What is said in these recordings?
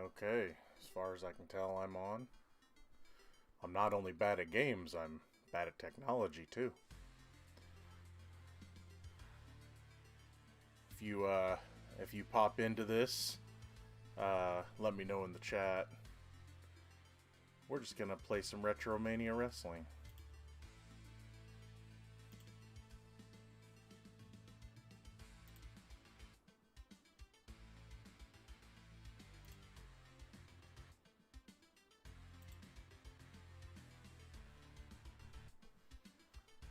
Okay, as far as I can tell, I'm on. I'm not only bad at games, I'm bad at technology too. If you if you pop into this, let me know in the chat. We're just gonna play some RetroMania wrestling.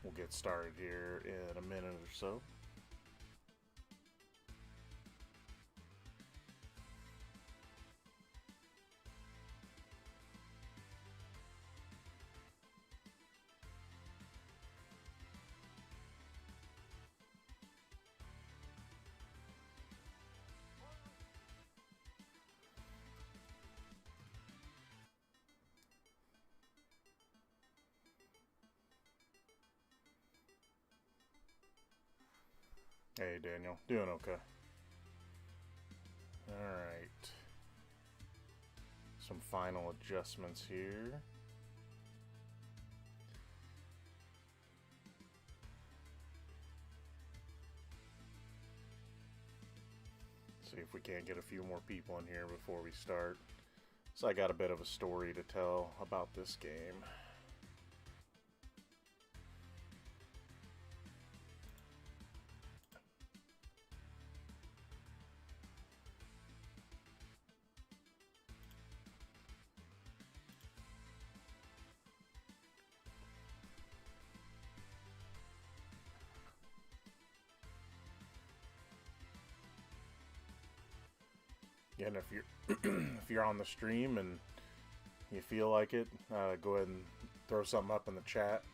We'll get started here in a minute or so. Hey Daniel, doing okay. Alright. Some final adjustments here. See if we can't get a few more people in here before we start. So I got a bit of a story to tell about this game. And if you're if you're on the stream and you feel like it, go ahead and throw something up in the chat.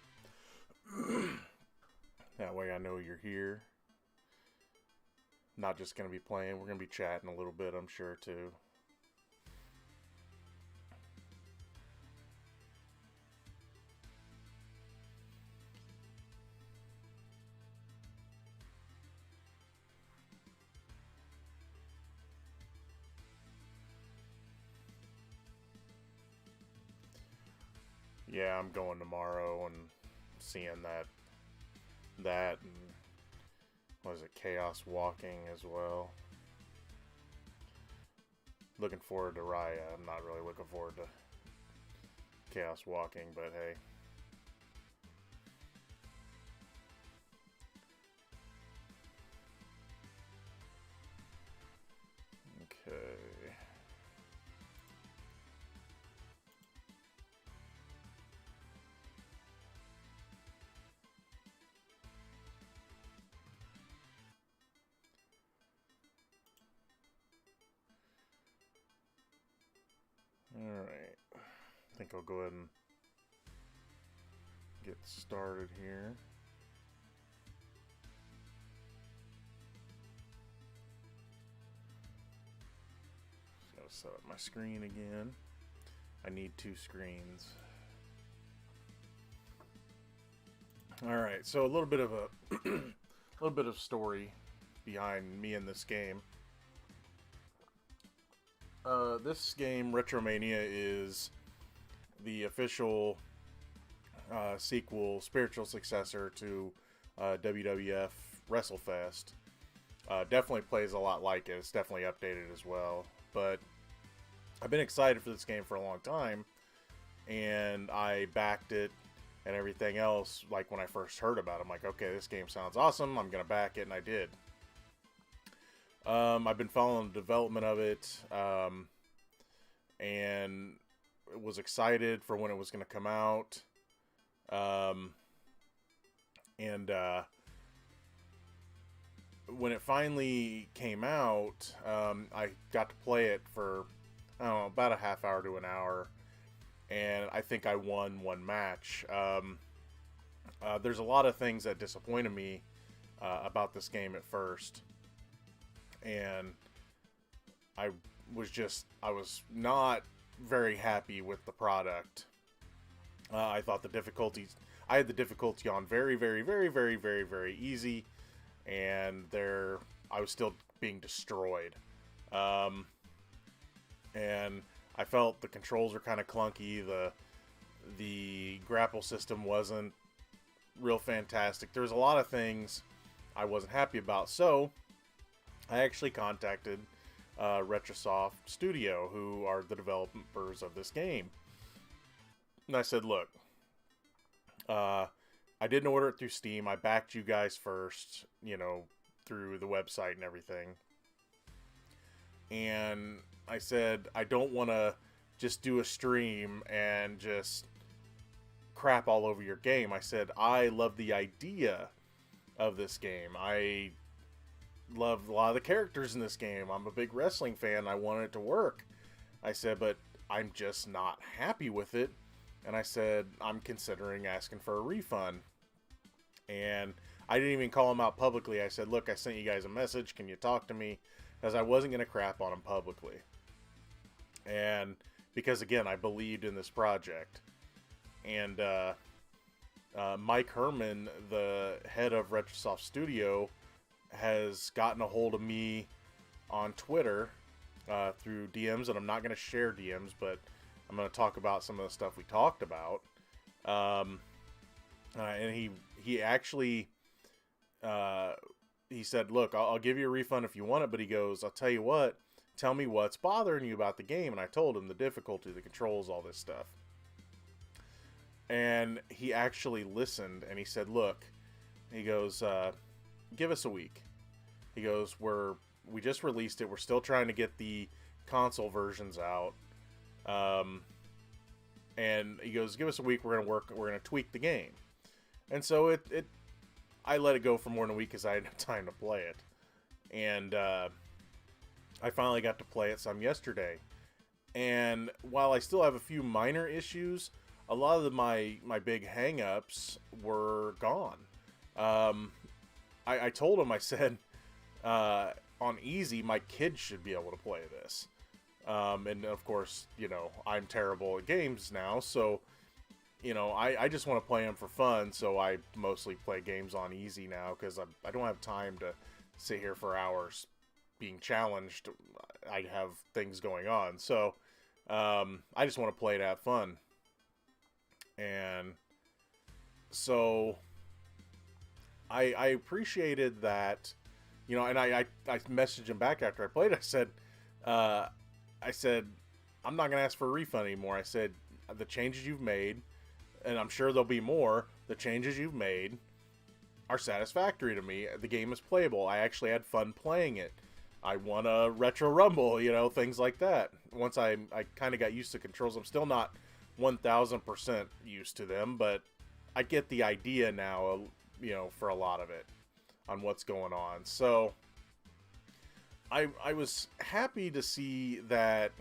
That way I know you're here. Not just gonna be playing, we're gonna be chatting a little bit, I'm sure too. Yeah, I'm going tomorrow and seeing that and what is it, Chaos Walking as well. Looking forward to Raya. I'm not really looking forward to Chaos Walking, but hey. Okay. Alright, I think I'll go ahead and get started here. Just gotta set up my screen again. I need two screens. Alright, so a little bit of a little bit of story behind me in this game. This game, RetroMania, is the official sequel, spiritual successor to WWF WrestleFest. Definitely plays a lot like it. It's definitely updated as well. But I've been excited for this game for a long time, and I backed it and everything else. Like when I first heard about it, I'm like, okay, this game sounds awesome. I'm gonna back it, and I did. I've been following the development of it, and was excited for when it was going to come out. When it finally came out, I got to play it for, I don't know, about a half hour to an hour, and I think I won one match. There's a lot of things that disappointed me about this game at first. And I was not very happy with the product. I thought I had the difficulty on very, very, very, very, very, very easy, and I was still being destroyed. and I felt the controls were kind of clunky. The grapple system wasn't real fantastic. There was a lot of things I wasn't happy about, so I actually contacted Retrosoft Studio, who are the developers of this game, and I said, look, I didn't order it through Steam. I backed you guys first, you know, through the website and everything. And I said, I don't want to just do a stream and just crap all over your game. I said, I love the idea of this game. I love a lot of the characters in this game. I'm a big wrestling fan. I want it to work. I said, but I'm just not happy with it. And I said, I'm considering asking for a refund. And I didn't even call him out publicly. I said, look, I sent you guys a message. Can you talk to me? Because I wasn't going to crap on him publicly. And because, again, I believed in this project. And Mike Herman, the head of Retrosoft Studio, has gotten a hold of me on Twitter through DMs. And I'm not going to share DMs, but I'm going to talk about some of the stuff we talked about. And he actually, he said, look, I'll give you a refund if you want it. But he goes, I'll tell you what, tell me what's bothering you about the game. And I told him the difficulty, the controls, all this stuff. And he actually listened and he said, look, he goes, give us a week. He goes, we just released it. We're still trying to get the console versions out. And he goes, give us a week. We're going to tweak the game. And so I let it go for more than a week because I didn't have time to play it. And I finally got to play it some yesterday. And while I still have a few minor issues, a lot of my big hang-ups were gone. I told him, I said, on easy, my kids should be able to play this. And of course, you know, I'm terrible at games now, so, you know, I just want to play them for fun, so I mostly play games on easy now, because I don't have time to sit here for hours being challenged. I have things going on, so I just want to play to have fun. And so I appreciated that, you know, and I messaged him back after I played. I said, I'm not going to ask for a refund anymore. I said, the changes you've made, and I'm sure there'll be more, the changes you've made are satisfactory to me. The game is playable. I actually had fun playing it. I won a Retro Rumble, you know, things like that. Once I kind of got used to controls. I'm still not 1000% used to them, but I get the idea now, you know, for a lot of it on what's going on. So I was happy to see that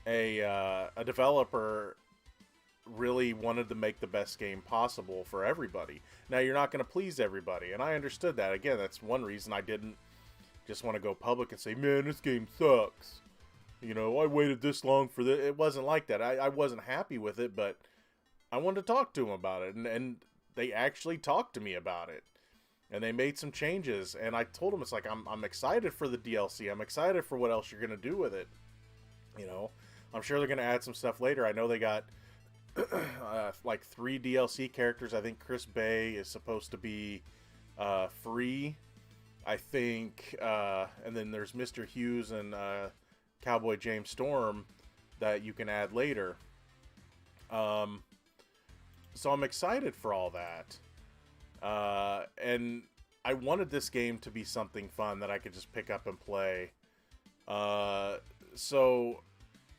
a developer really wanted to make the best game possible for everybody. Now, you're not going to please everybody, and I understood that. Again, that's one reason I didn't just want to go public and say, man, this game sucks. You know, I waited this long for this. It wasn't like that. I wasn't happy with it, but I wanted to talk to them about it, and they actually talked to me about it. And they made some changes, and I told them, it's like, I'm excited for the DLC. I'm excited for what else you're going to do with it. You know, I'm sure they're going to add some stuff later. I know they got like 3 DLC characters. I think Chris Bay is supposed to be free, I think. And then there's Mr. Hughes and Cowboy James Storm that you can add later. So I'm excited for all that. And I wanted this game to be something fun that I could just pick up and play. So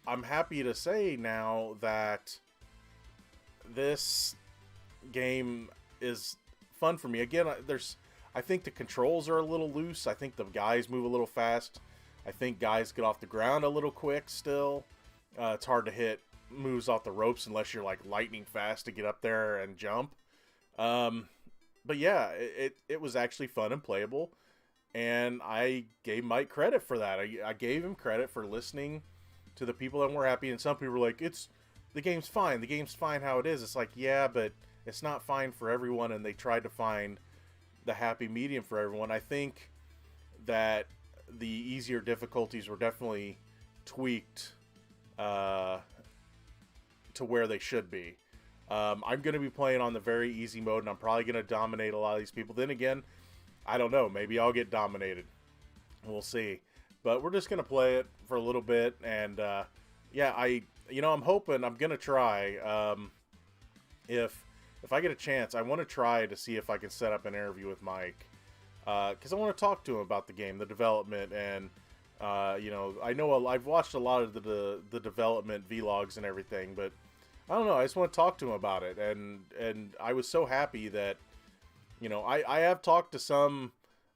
I'm happy to say now that this game is fun for me. Again, I think the controls are a little loose. I think the guys move a little fast. I think guys get off the ground a little quick still. It's hard to hit moves off the ropes unless you're like lightning fast to get up there and jump. But yeah, it was actually fun and playable, and I gave Mike credit for that. I gave him credit for listening to the people that were happy, and some people were like, the game's fine. The game's fine how it is. It's like, yeah, but it's not fine for everyone, and they tried to find the happy medium for everyone. I think that the easier difficulties were definitely tweaked to where they should be. I'm going to be playing on the very easy mode, and I'm probably going to dominate a lot of these people. Then again, I don't know. Maybe I'll get dominated. We'll see. But we're just going to play it for a little bit, and yeah, I'm hoping, I'm going to try, if I get a chance, I want to try to see if I can set up an interview with Mike, because I want to talk to him about the game, the development, and I know I've watched a lot of the development vlogs and everything, but I don't know, I just want to talk to him about it, and I was so happy that, I have talked to some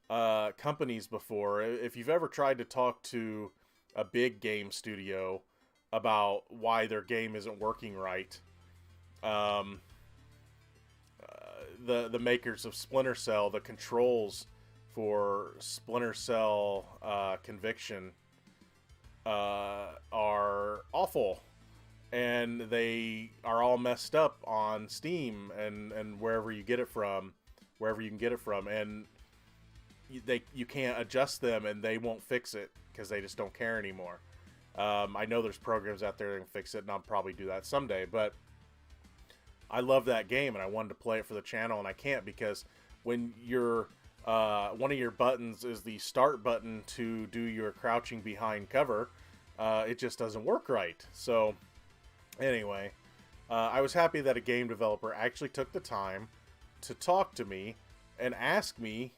companies before. If you've ever tried to talk to a big game studio about why their game isn't working right, the makers of Splinter Cell, the controls for Splinter Cell Conviction are awful, and they are all messed up on Steam and wherever you get it from, wherever you can get it from, and you can't adjust them, and they won't fix it because they just don't care anymore. I know there's programs out there that can fix it, and I'll probably do that someday, but I love that game, and I wanted to play it for the channel, and I can't because when you're one of your buttons is the start button to do your crouching behind cover, it just doesn't work right. So anyway, I was happy that a game developer actually took the time to talk to me and ask me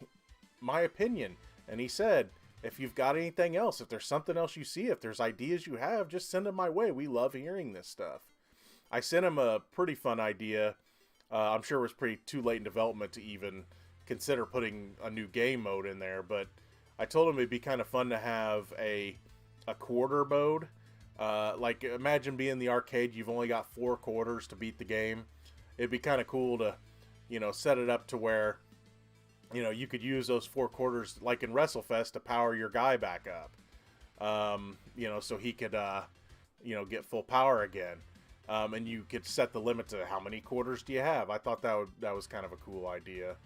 my opinion. And he said, if you've got anything else, if there's something else you see, if there's ideas you have, just send them my way. We love hearing this stuff. I sent him a pretty fun idea. I'm sure it was pretty too late in development to even consider putting a new game mode in there, but I told him it'd be kind of fun to have a quarter mode. Like, imagine being in the arcade, you've only got 4 quarters to beat the game. It'd be kind of cool to, set it up to where, you could use those 4 quarters, like in WrestleFest, to power your guy back up. So he could, get full power again. And you could set the limit to how many quarters do you have. I thought that was kind of a cool idea.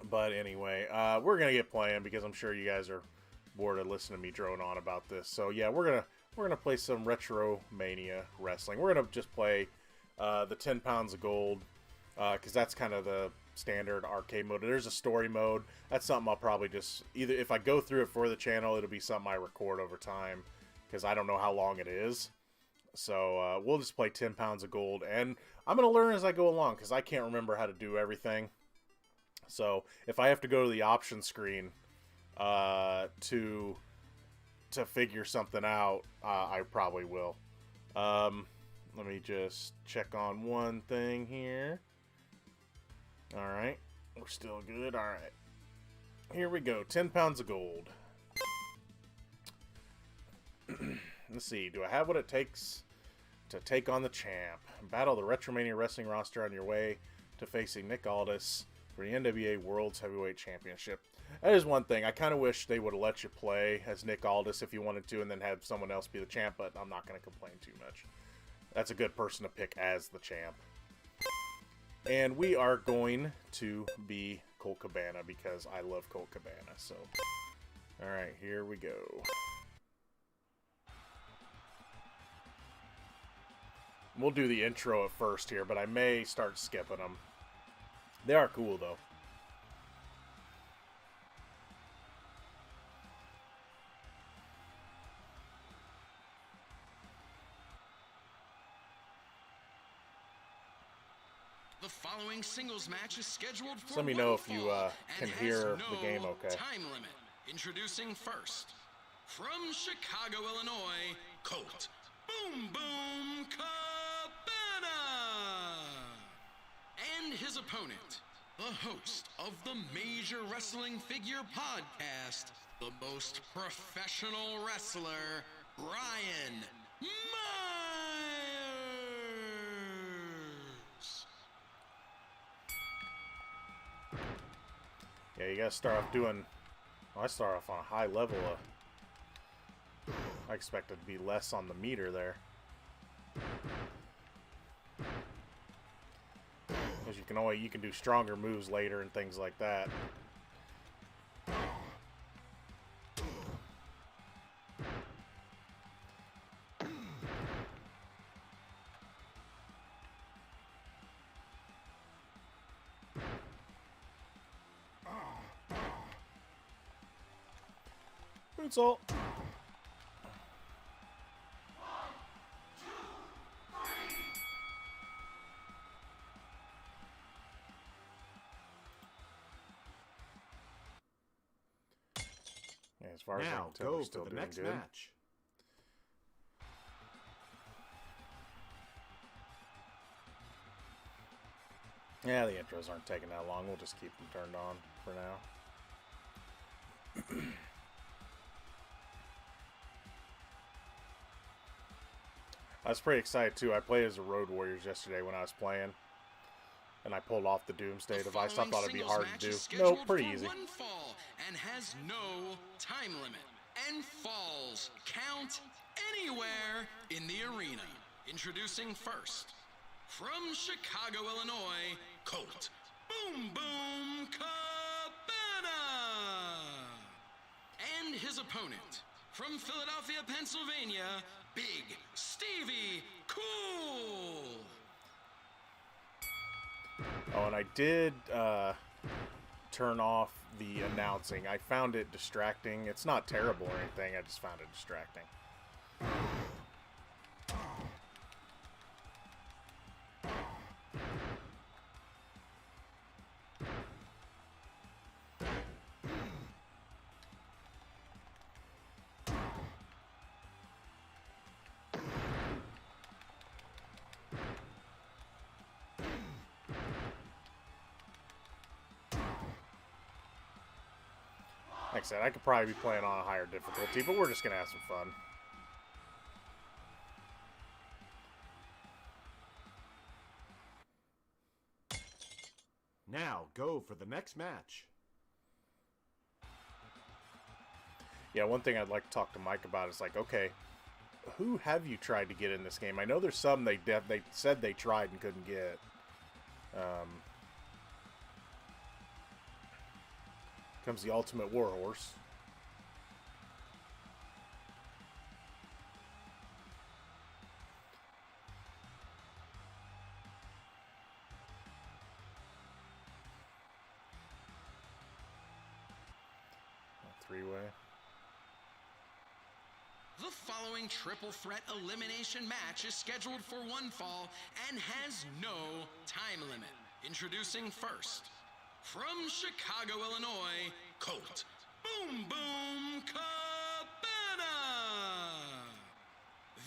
But anyway, we're gonna get playing because I'm sure you guys are bored of listening to me drone on about this. So yeah, we're gonna play some RetroMania wrestling. We're gonna just play the 10 pounds of gold because that's kind of the standard arcade mode. There's a story mode. That's something I'll probably just either, if I go through it for the channel, it'll be something I record over time because I don't know how long it is. So we'll just play 10 pounds of gold, and I'm going to learn as I go along because I can't remember how to do everything. So if I have to go to the option screen to figure something out, I probably will. Let me just check on one thing here. Alright, we're still good. Alright, here we go. 10 pounds of gold. Let's see, do I have what it takes to take on the champ? Battle the RetroMania Wrestling roster on your way to facing Nick Aldis for the NWA World's Heavyweight Championship. That is one thing. I kind of wish they would have let you play as Nick Aldis if you wanted to and then have someone else be the champ, but I'm not going to complain too much. That's a good person to pick as the champ. And we are going to be Colt Cabana because I love Colt Cabana. So, alright, here we go. We'll do the intro at first here, but I may start skipping them. They are cool, though. The following singles match is scheduled for let me know if you can hear the game okay. Time limit. Introducing first, from Chicago, Illinois, Colt Boom Boom Cabana, and his opponent, the host of the Major Wrestling Figure Podcast, the most professional wrestler, Ryan Myers. Yeah, you gotta start off doing... Well, I start off on a high level. I expected to be less on the meter there. Because you can do stronger moves later and things like that. Moonsault. Yeah, as far as I can tell, we're still doing good. Match. Yeah, the intros aren't taking that long. We'll just keep them turned on for now. I was pretty excited too. I played as the Road Warriors yesterday when I was playing, and I pulled off the Doomsday device. I thought it'd be hard to do. Nope, pretty easy. One fall and has no time limit, and falls count anywhere in the arena. Introducing first, from Chicago, Illinois, Colt Boom Boom Cabana, and his opponent, from Philadelphia, Pennsylvania, Big Stevie Cool. Oh, and I did turn off the announcing. I found it distracting. It's not terrible or anything. I just found it distracting. Like I said, I could probably be playing on a higher difficulty, but we're just going to have some fun. Now go for the next match. Yeah, one thing I'd like to talk to Mike about is like, okay, who have you tried to get in this game? I know there's some they said they tried and couldn't get. Comes the Ultimate Warhorse. Three-way. The following triple threat elimination match is scheduled for one fall and has no time limit. Introducing first, from Chicago, Illinois, Colt Boom Boom Cabana.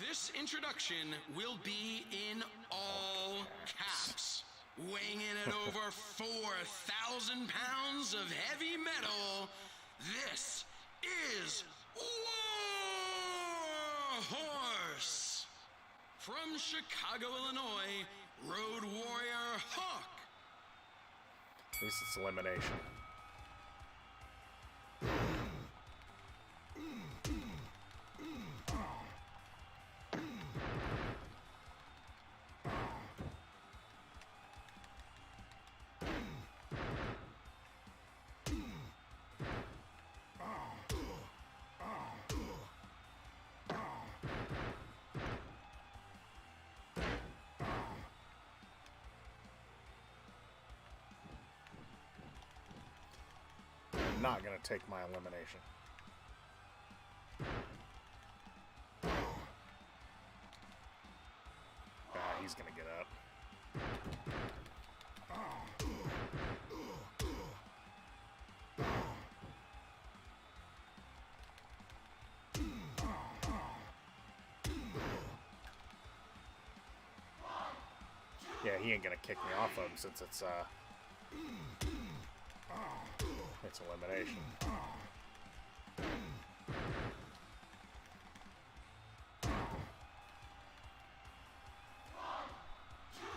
This introduction will be in all caps. Weighing in at over 4,000 pounds of heavy metal, this is Warhorse. From Chicago, Illinois, Road Warrior Hawk. At least it's elimination. Not going to take my elimination. He's going to get up. Yeah, he ain't going to kick me off of him since it's elimination.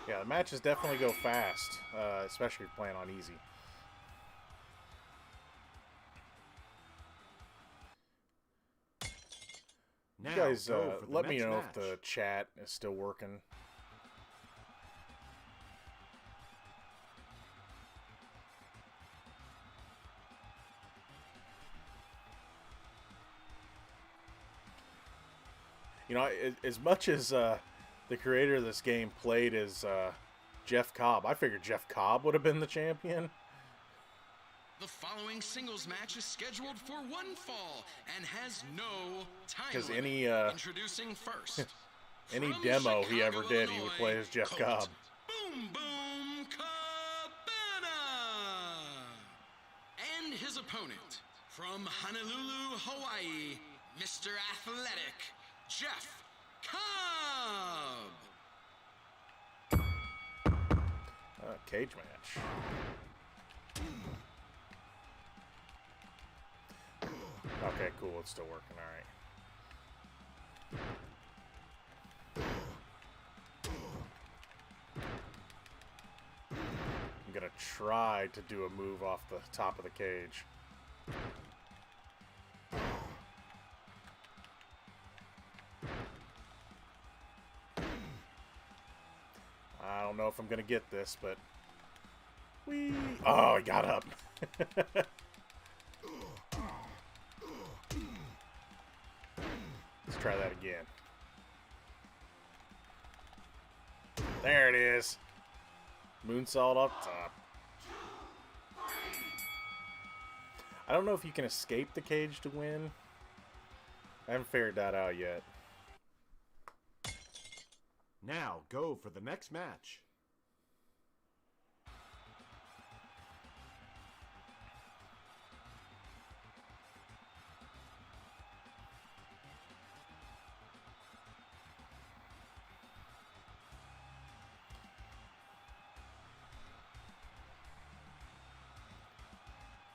Yeah, the matches definitely go fast, especially if you're playing on easy. Now, you guys, let me know match. if the chat is still working. You know, as much as the creator of this game played as Jeff Cobb, I figured Jeff Cobb would have been the champion. The following singles match is scheduled for one fall and has no time Because limit. Introducing first. any from demo he Chicago, ever did, he would play as Jeff Colt Cobb. Boom Boom Cabana. And his opponent from Honolulu, Hawaii, Mr. Athletic, Jeff Cobb. Cage match. Okay, cool. It's still working. All right. I'm gonna try to do a move off the top of the cage. I don't know if I'm gonna get this, but whee! Oh, I got up. Let's try that again. There it is. Moonsault up top. I don't know if you can escape the cage to win. I haven't figured that out yet. Now go for the next match.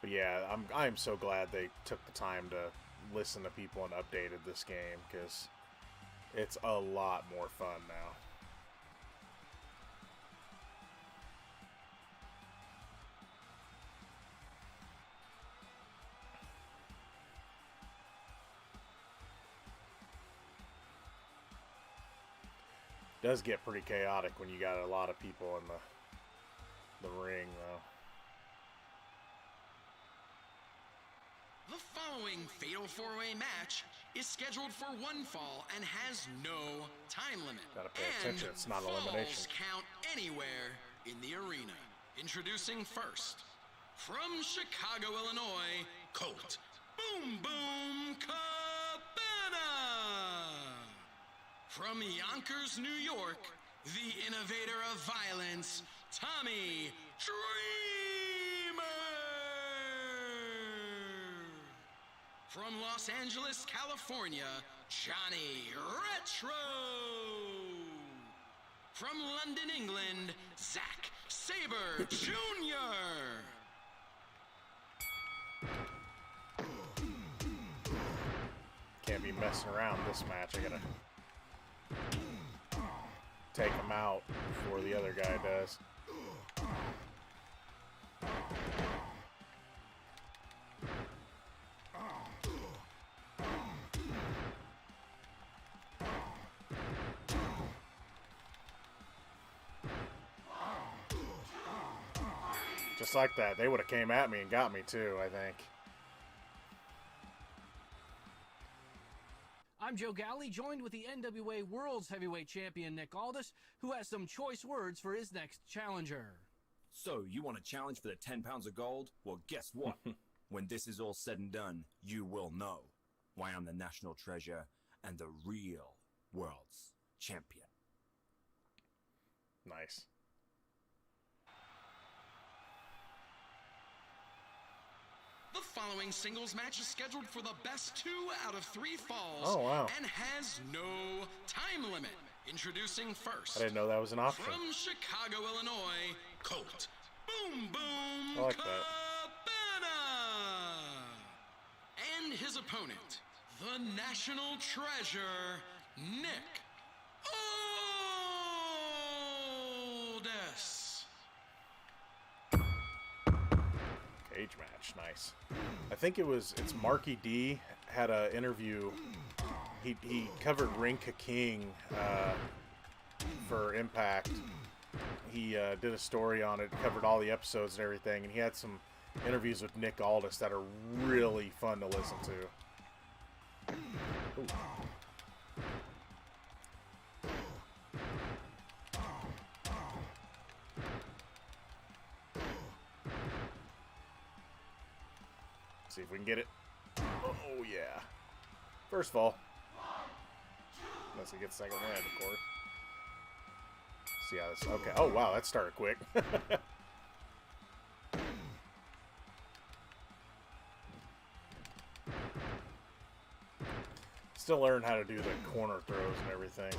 But yeah, I'm so glad they took the time to listen to people and updated this game, because it's a lot more fun now. It does get pretty chaotic when you got a lot of people in the ring, though. The following Fatal 4-Way match is scheduled for one fall and has no time limit. Gotta pay attention, it's not elimination. Falls count anywhere in the arena. Introducing first, from Chicago, Illinois, Colt Boom Boom Cabana. From Yonkers, New York, the innovator of violence, Tommy Dreamer. From Los Angeles, California, Johnny Retro. From London, England, Zack Sabre Jr. Can't be messing around this match. I gotta take him out before the other guy does. Just like that. They would have came at me and got me too, I think. I'm Joe Galley, joined with the NWA World's Heavyweight Champion Nick Aldis, who has some choice words for his next challenger. So, you want a challenge for the 10 pounds of gold? Well, guess what? When this is all said and done, you will know why I'm the national treasure and the real world's champion. Nice. The following singles match is scheduled for the best 2 out of 3 falls. Oh, wow. And has no time limit. Introducing first, I didn't know that was an option. from Chicago, Illinois, Colt Boom Boom I like that. Cabana. And his opponent, the national treasure, Nick Aldis. Cage match, nice. I think it's Marky D had an interview. He covered Rinka King for Impact. He did a story on it, covered all the episodes and everything, and he had some interviews with Nick Aldis that are really fun to listen to. Ooh. See if we can get it. Oh, yeah. First fall. Unless we get the second win, of course. See how this... Okay. Oh, wow. That started quick. Still learn how to do the corner throws and everything.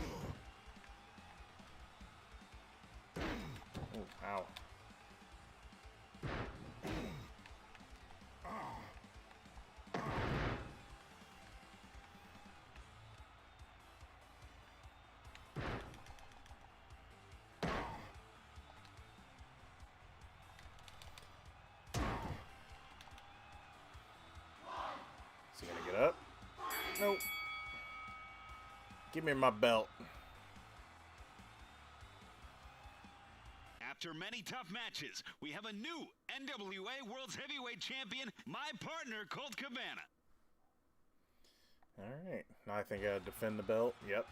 Oh, ow. Is he gonna get up? Nope. Give me my belt. After many tough matches, we have a new NWA World's Heavyweight Champion, my partner, Colt Cabana. Alright. Now I think I gotta defend the belt. Yep.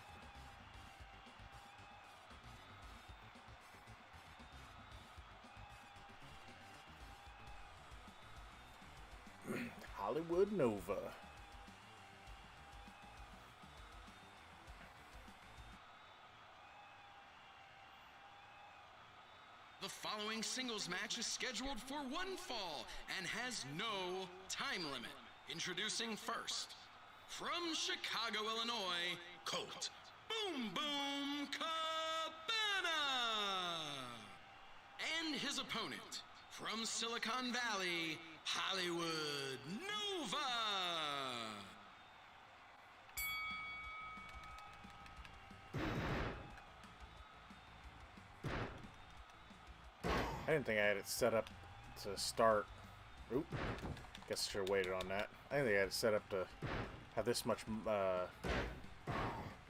Hollywood Nova. The following singles match is scheduled for one fall and has no time limit. Introducing first, from Chicago, Illinois, Colt Boom Boom Cabana. And his opponent, from Silicon Valley, Hollywood Nova. I didn't think I had it set up to start. Oop. Guess I should have waited on that. I didn't think I had it set up to have this much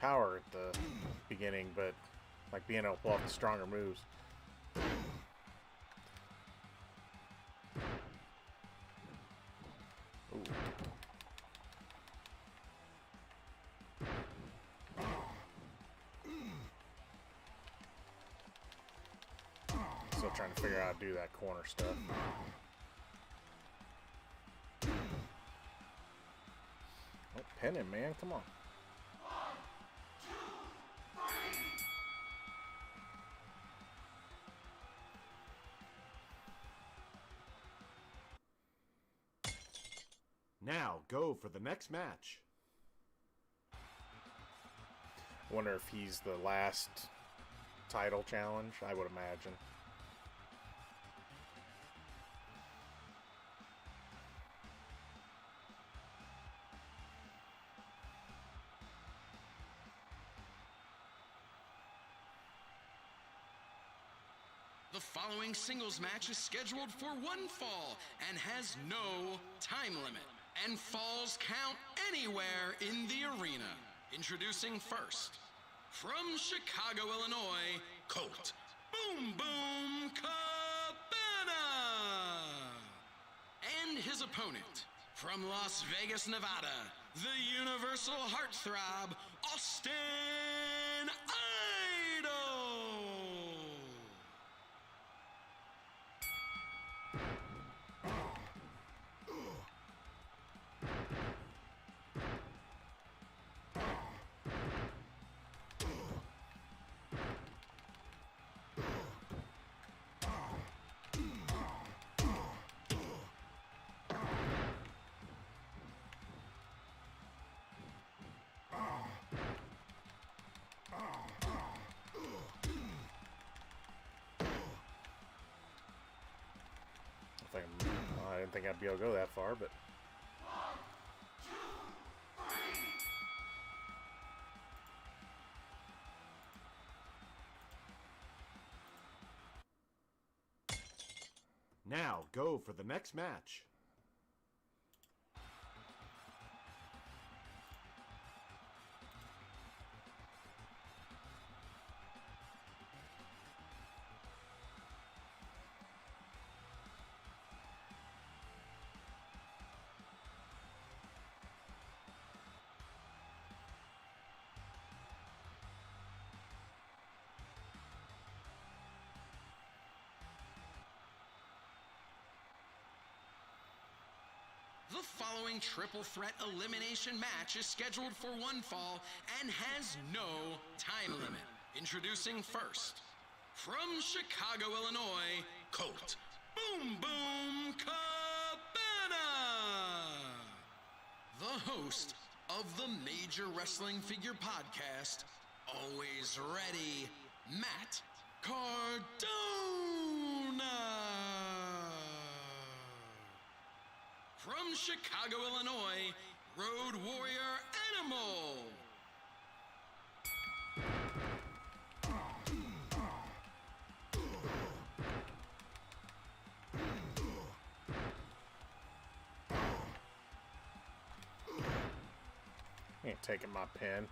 power at the beginning, but like being able to pull off the stronger moves. Ooh. Still trying to figure out how to do that corner stuff. Oh, pin him, man. Come on. Now go for the next match. I wonder if he's the last title challenge. I would imagine. The following singles match is scheduled for one fall and has no time limit. And falls count anywhere in the arena. Introducing first, from Chicago, Illinois, Colt Boom Boom Cabana. And his opponent, from Las Vegas, Nevada, the Universal Heartthrob, Austin Idol. I didn't think I'd be able to go that far, but... Now go for the next match. The following triple threat elimination match is scheduled for one fall and has no time limit. Introducing first, from Chicago, Illinois, Colt Boom Boom Cabana! The host of the Major Wrestling Figure Podcast, always ready, Matt Cardona! From Chicago, Illinois, Road Warrior Animal! Ain't taking my pen.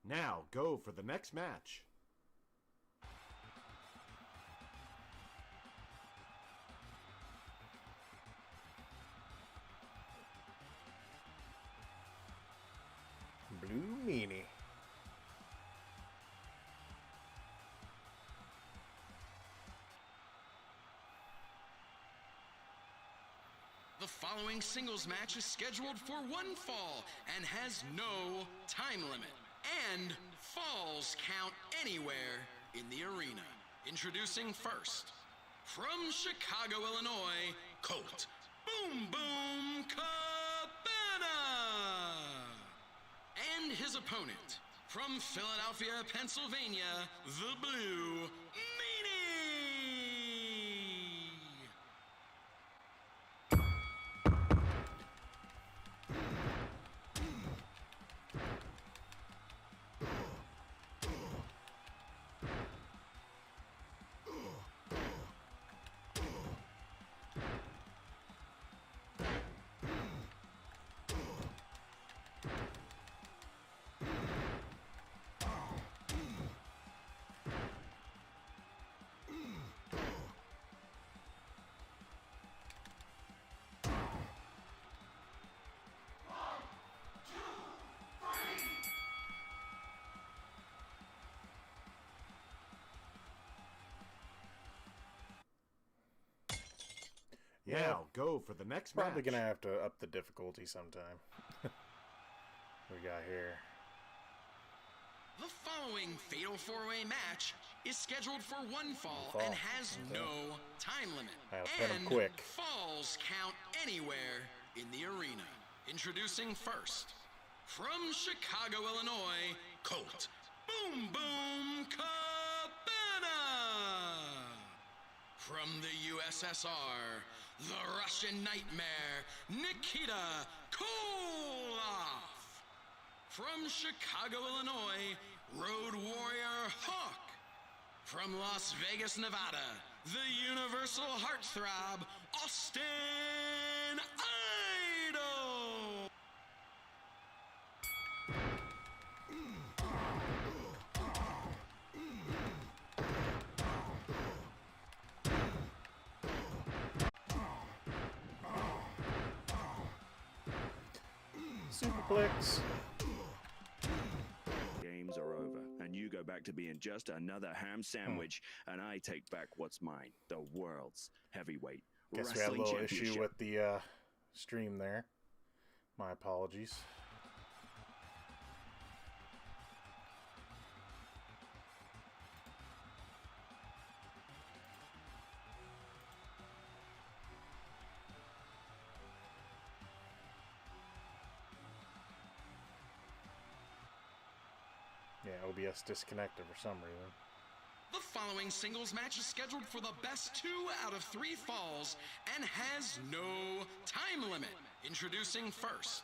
Now go for the next match. Blue Meanie. The following singles match is scheduled for one fall and has no time limit. And falls count anywhere in the arena. Introducing first, from Chicago, Illinois, Colt Boom Boom Cabana! And his opponent, from Philadelphia, Pennsylvania, the Blue Meanie! Yeah, Now go for the next probably match. gonna have to up the difficulty sometime. We got here. The following Fatal 4-Way match is scheduled for one fall Fall. and has Okay. no time limit. I gotta pin 'em And quick. falls count anywhere in the arena. Introducing first, from Chicago, Illinois, Colt Boom Boom Cabana! From the USSR, the Russian Nightmare, Nikita Koloff. From Chicago, Illinois, Road Warrior Hawk. From Las Vegas, Nevada, the Universal Heartthrob, Austin Idol. Superplex. Games are over, and you go back to being just another ham sandwich, and I take back what's mine, the world's heavyweight Guess we had a wrestling little championship. issue with the stream there. My apologies. Yeah, OBS disconnected for some reason. The following singles match is scheduled for the best 2 out of 3 falls and has no time limit. Introducing first,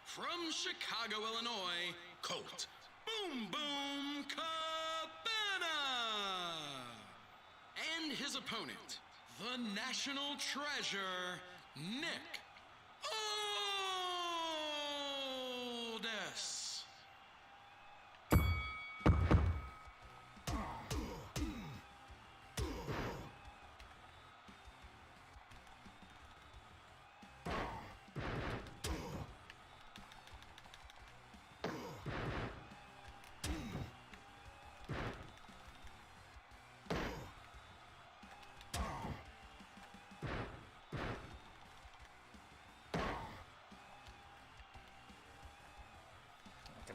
from Chicago, Illinois, Colt Boom Boom Cabana. And his opponent, the National Treasure, Nick Aldis.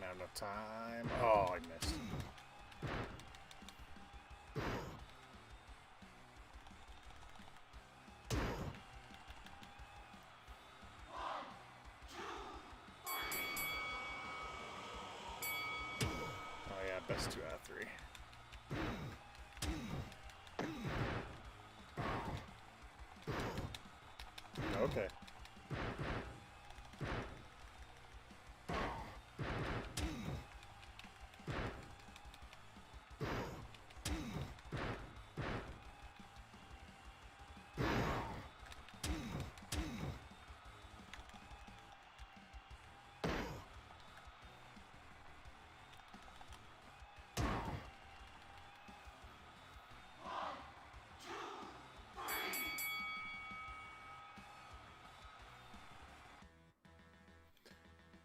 Have enough time. Oh, I missed. Oh yeah, best 2 out of 3. Okay.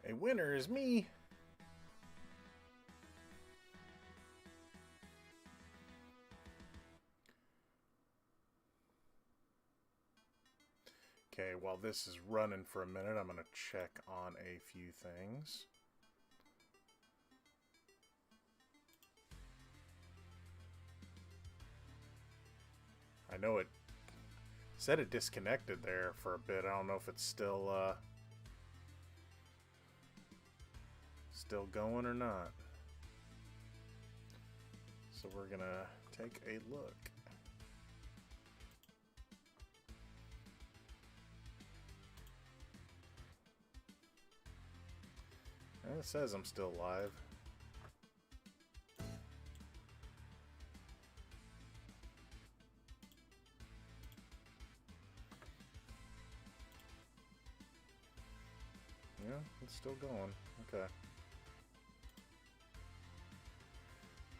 A winner is me. Okay, while this is running for a minute, I'm going to check on a few things. I know it said it disconnected there for a bit. I don't know if it's still going or not. So we're gonna take a look. And it says I'm still live. Yeah, it's still going. Okay.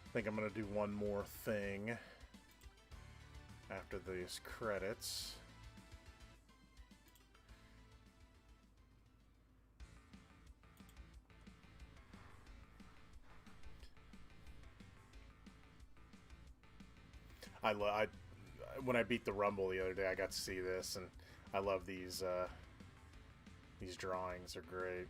I think I'm going to do one more thing after these credits. When I beat the Rumble the other day, I got to see this, and I love these drawings. Are great.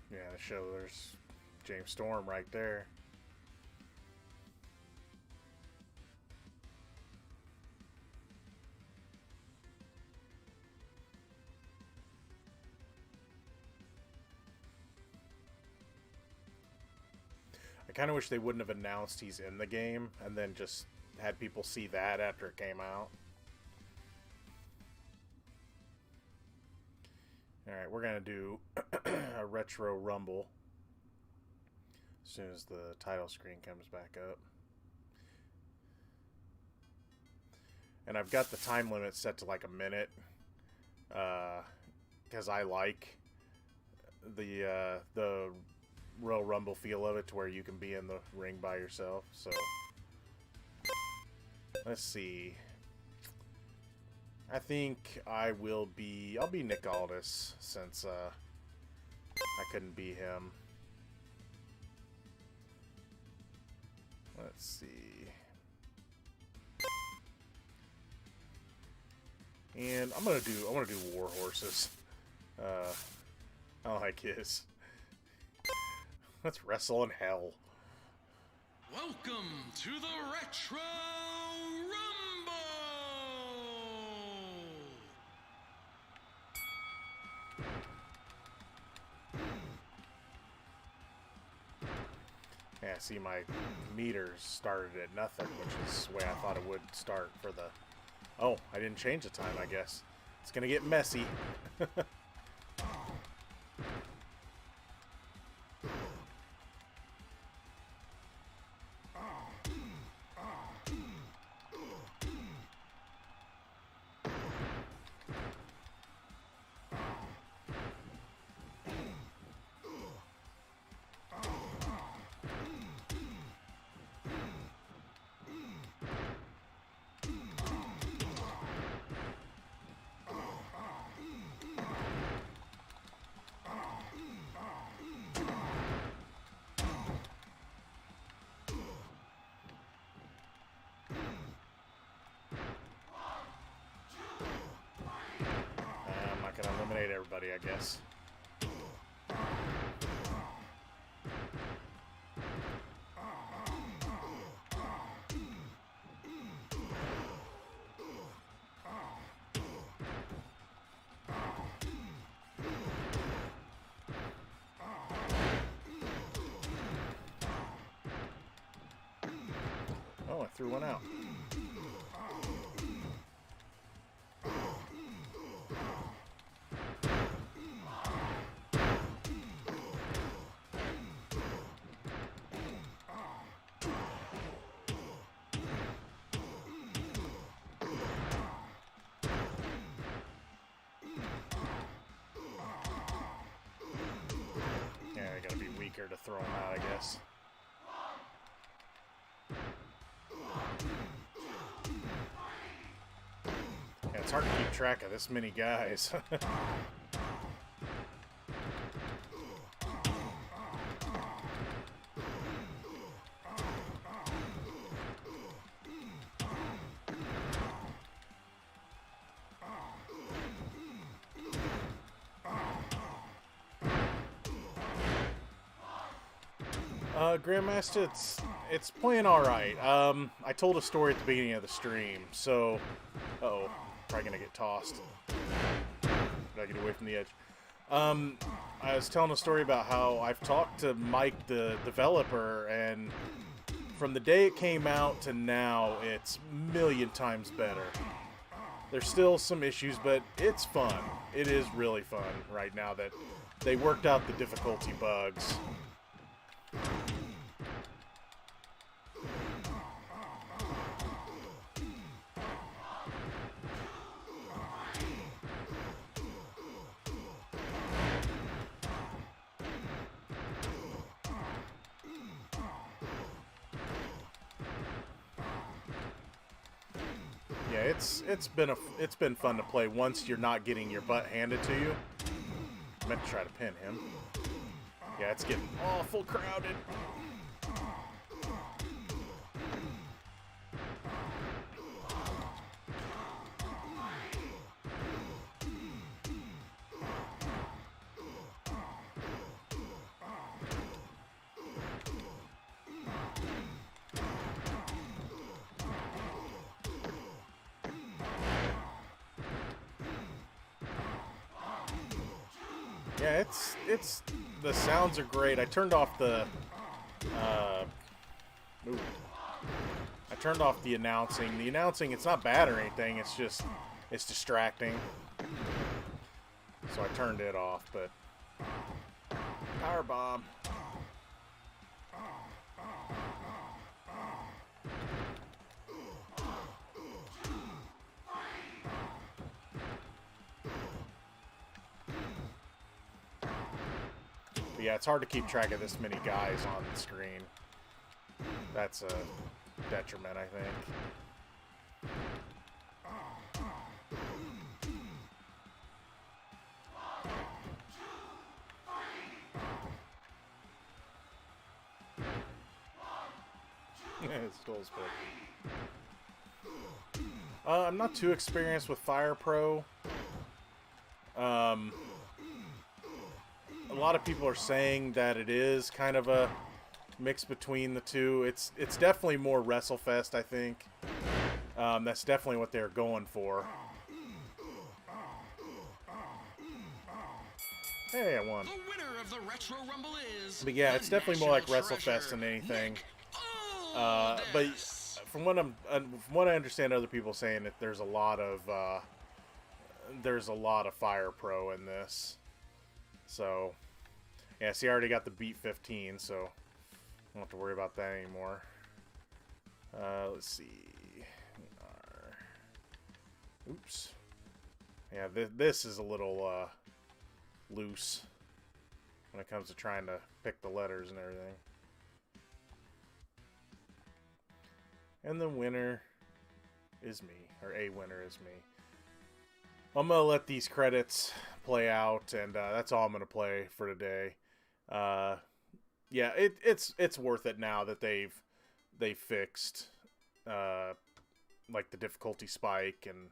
Yeah, the show, there's James Storm right there. I kind of wish they wouldn't have announced he's in the game and then just had people see that after it came out. Alright, we're going to do a Retro Rumble as soon as the title screen comes back up. And I've got the time limit set to like a minute because I like the Royal Rumble feel of it, to where you can be in the ring by yourself. So let's see. I think I'll be Nick Aldis, since I couldn't be him. Let's see. And I want to do War Horses. I like his. Let's wrestle in hell. Welcome to the Retro Rumble! Yeah, see, my meters started at nothing, which is the way I thought it would start for the... Oh, I didn't change the time, I guess. It's gonna get messy. I'm not gonna eliminate everybody, I guess. Oh, I threw one out. Yeah, I gotta be weaker to throw them out, I guess. Yeah, it's hard to keep track of this many guys. Grandmaster, it's playing alright. I told a story at the beginning of the stream, so... Uh-oh, probably gonna get tossed. Gotta get away from the edge. I was telling a story about how I've talked to Mike, the developer, and from the day it came out to now, it's a million times better. There's still some issues, but it's fun. It is really fun right now that they worked out the difficulty bugs. Yeah, it's been fun to play once you're not getting your butt handed to you. I meant to try to pin him. Yeah, it's getting awful crowded. Yeah, it's the sounds are great. I turned off the I turned off the announcing. The announcing, it's not bad or anything. It's just it's distracting. So I turned it off, but power bomb. But yeah, it's hard to keep track of this many guys on the screen. That's a detriment, I think. Skull split. I'm not too experienced with Fire Pro. A lot of people are saying that it is kind of a mix between the two. It's definitely more WrestleFest, I think. That's definitely what they're going for. Hey, I won. The winner of the Retro Rumble is. But yeah, it's definitely more like National WrestleFest Treasure, than anything. Nick But Aldis. from what I understand, other people saying that there's a lot of Fire Pro in this. So yeah, see, I already got the Beat 15, so I don't have to worry about that anymore. Let's see. Oops. Yeah, this is a little loose when it comes to trying to pick the letters and everything. And the winner is me, or a winner is me. I'm gonna let these credits play out, and that's all I'm gonna play for today. Yeah, it's worth it now that they've fixed like the difficulty spike, and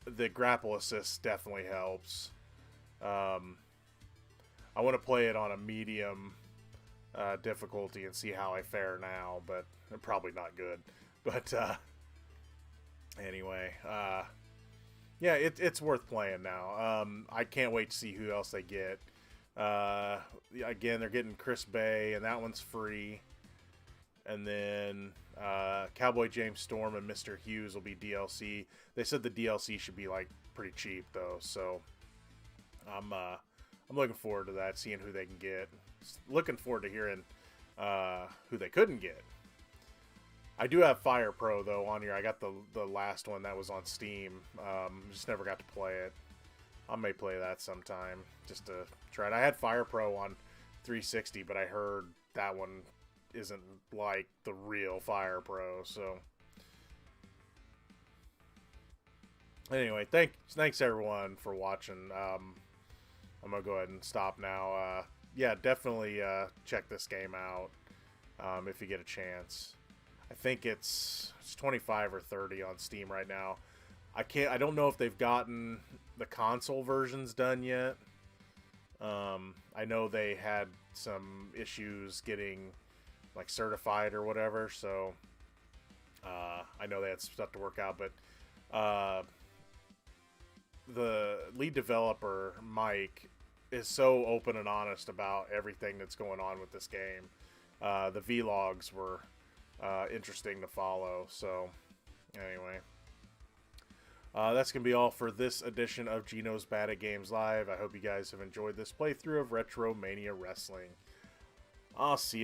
the grapple assist definitely helps. I want to play it on a medium difficulty and see how I fare now, but probably not good. But anyway, yeah, it's worth playing now. I can't wait to see who else they get. Again, they're getting Chris Bay, and that one's free. And then Cowboy James Storm and Mr. Hughes will be DLC. They said the DLC should be like pretty cheap though, so I'm looking forward to that, seeing who they can get. Looking forward to hearing who they couldn't get. I do have Fire Pro though on here. I got the last one that was on Steam. Just never got to play it. I may play that sometime just to try it. I had Fire Pro on 360, but I heard that one isn't like the real Fire Pro. So anyway, thanks everyone for watching. I'm gonna go ahead and stop now. Yeah, definitely check this game out if you get a chance. I think it's 25 or 30 on Steam right now. I don't know if they've gotten the console versions done yet. I know they had some issues getting like certified or whatever, so I know they had stuff to work out, but the lead developer, Mike, is so open and honest about everything that's going on with this game. The vlogs were interesting to follow, so anyway. That's going to be all for this edition of Geno's Bad at Games Live. I hope you guys have enjoyed this playthrough of RetroMania Wrestling. I'll see you